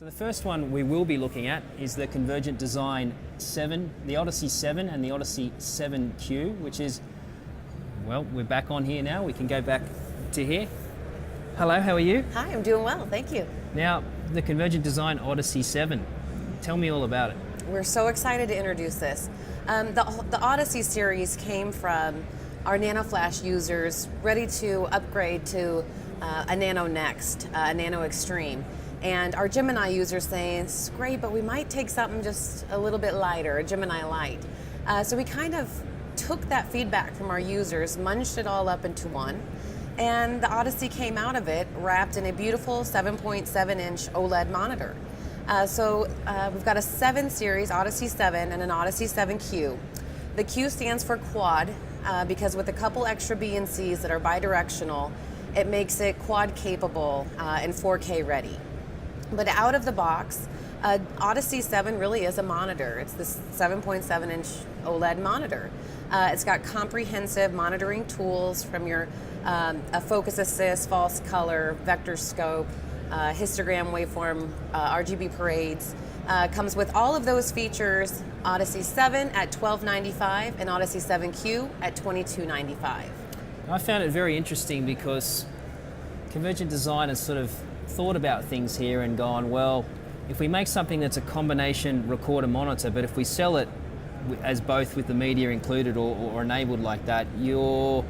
So the first one we will be looking at is the Convergent Design 7, the Odyssey 7 and the Odyssey 7Q, which is, well, we're back on here now. We can go back to here. Hello, how are you? Hi, I'm doing well, thank you. Now, the Convergent Design Odyssey 7, tell me all about it. We're so excited to introduce this. The Odyssey series came from our NanoFlash users ready to upgrade to a Nano Next, a Nano Extreme. And our Gemini users saying, it's great, but we might take something just a little bit lighter, a Gemini Lite. So we kind of took that feedback from our users, munched it all up into one, and the Odyssey came out of it wrapped in a beautiful 7.7-inch OLED monitor. We've got a 7 series, Odyssey 7 and an Odyssey 7Q. The Q stands for quad because with a couple extra B and Cs that are bidirectional, it makes it quad capable and 4K ready. But out of the box, Odyssey 7 really is a monitor. It's this 7.7-inch OLED monitor. It's got comprehensive monitoring tools from your a focus assist, false color, vector scope, histogram waveform, RGB parades. Comes with all of those features, Odyssey 7 at $1295 and Odyssey 7Q at $2295. I found it very interesting because Convergent Design has sort of thought about things here and gone, well, if we make something that's a combination recorder monitor, but if we sell it as both with the media included or enabled like that, you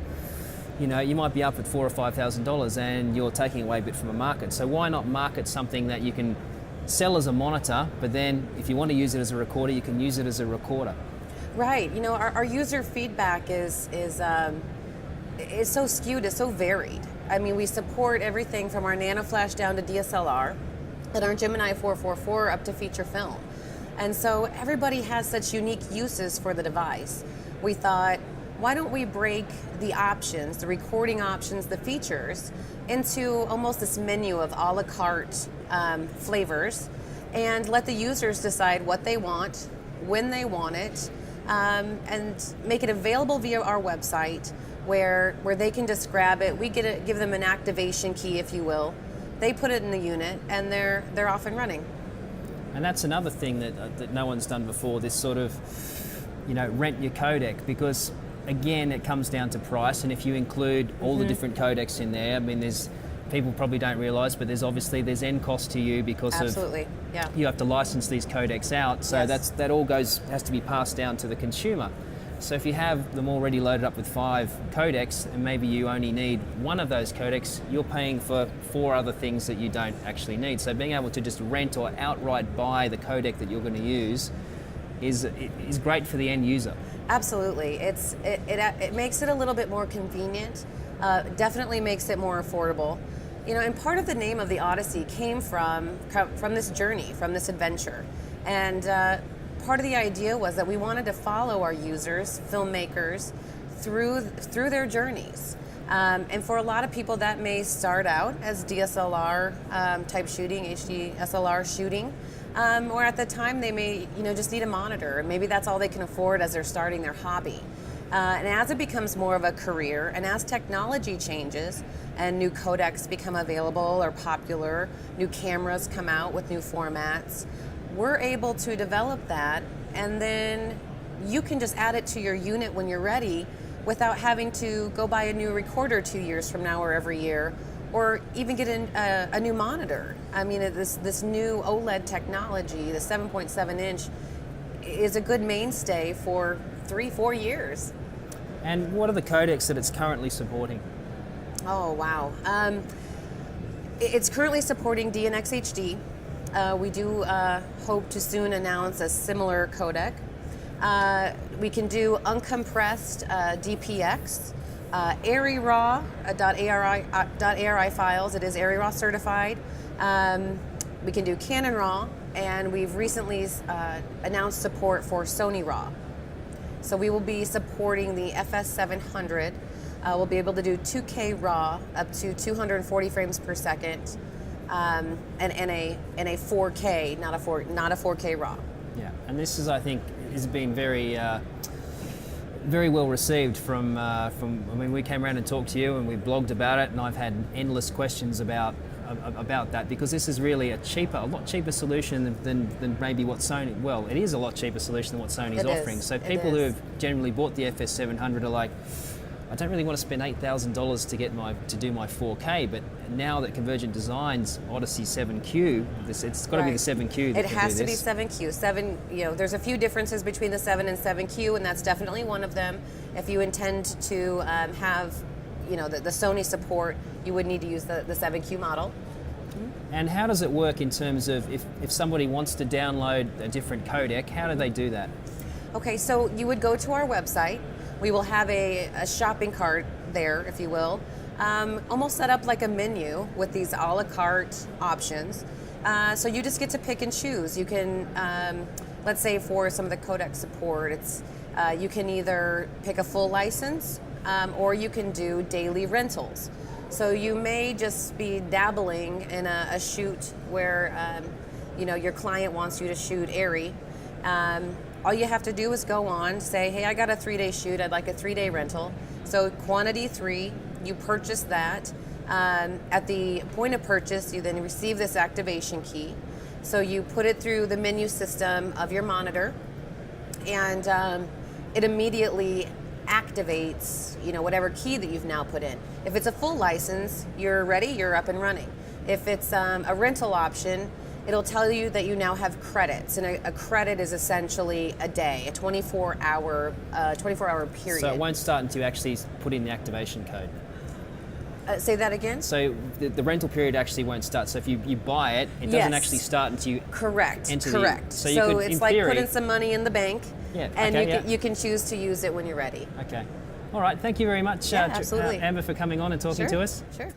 might be up at $4,000 or $5,000 and you're taking away a bit from a market. So why not market something that you can sell as a monitor, but then if you want to use it as a recorder, you can use it as a recorder. Right. You know, our user feedback is so skewed, it's so varied. I mean, we support everything from our NanoFlash down to DSLR, and our Gemini 444 up to feature film. And so everybody has such unique uses for the device. We thought, why don't we break the options, the recording options, the features, into almost this menu of a la carte flavors, and let the users decide what they want, when they want it, and make it available via our website, where they can just grab it. We give them an activation key, if you will. They put it in the unit, and they're off and running. And that's another thing that no one's done before, this sort of, rent your codec, because again, it comes down to price, and if you include all the different codecs in there, I mean, people probably don't realize, but there's end cost to you because you have to license these codecs out, so yes. that all has to be passed down to the consumer. So if you have them already loaded up with 5 codecs and maybe you only need one of those codecs, you're paying for 4 other things that you don't actually need. So being able to just rent or outright buy the codec that you're going to use is great for the end user. Absolutely. It makes it a little bit more convenient, definitely makes it more affordable. And part of the name of the Odyssey came from this journey, from this adventure. And part of the idea was that we wanted to follow our users, filmmakers, through their journeys. And for a lot of people, that may start out as DSLR type shooting, hd-SLR shooting, or at the time they may just need a monitor, and maybe that's all they can afford as they're starting their hobby. And as it becomes more of a career, and as technology changes and new codecs become available or popular, new cameras come out with new formats, we're able to develop that, and then you can just add it to your unit when you're ready without having to go buy a new recorder 2 years from now or every year, or even get a new monitor. I mean, this new OLED technology, the 7.7-inch, is a good mainstay for 3-4 years. And what are the codecs that it's currently supporting? Oh, wow. It's currently supporting DNx HD. We do hope to soon announce a similar codec. We can do uncompressed DPX, ARRI RAW, .ARI files. It is ARRI RAW certified. We can do Canon RAW, and we've recently announced support for Sony RAW. So we will be supporting the FS700. We'll be able to do 2K RAW up to 240 frames per second. And a 4K, not a 4K RAW. Yeah, and this is, I think, has been very very well received from. I mean, we came around and talked to you, and we blogged about it, and I've had endless questions about about that, because this is really a lot cheaper solution than maybe what Sony. Well, it is a lot cheaper solution than what Sony's It is. offering. So It people who is. have generally bought the FS700 are like, I don't really want to spend $8,000 to do my 4K, but now that Convergent Design's Odyssey 7Q, it's got to be the 7Q that It can has do to be this. 7Q. 7, there's a few differences between the 7 and 7Q, and that's definitely one of them. If you intend to have, the Sony support, you would need to use the 7Q model. And how does it work in terms of if somebody wants to download a different codec, how do they do that? Okay, so you would go to our website. We will have a shopping cart there, if you will, almost set up like a menu with these a la carte options. So you just get to pick and choose. You can, let's say for some of the codec support, you can either pick a full license or you can do daily rentals. So you may just be dabbling in a shoot where your client wants you to shoot airy. All you have to do is go on, say, hey, I got a 3-day shoot, I'd like a 3-day rental. So quantity 3, you purchase that. At the point of purchase, you then receive this activation key. So you put it through the menu system of your monitor, and it immediately activates whatever key that you've now put in. If it's a full license, you're ready, you're up and running. If it's a rental option, it'll tell you that you now have credits, and a credit is essentially a day, a 24-hour period. So it won't start until you actually put in the activation code. Say that again? So the rental period actually won't start. So if you buy it, it doesn't actually start until you Correct. enter Correct. So you could, it's in like theory, putting some money in the bank, Yeah, and okay, you can choose to use it when you're ready. Okay. All right. Thank you very much, Yeah, absolutely. Amber, for coming on and talking to us. Sure.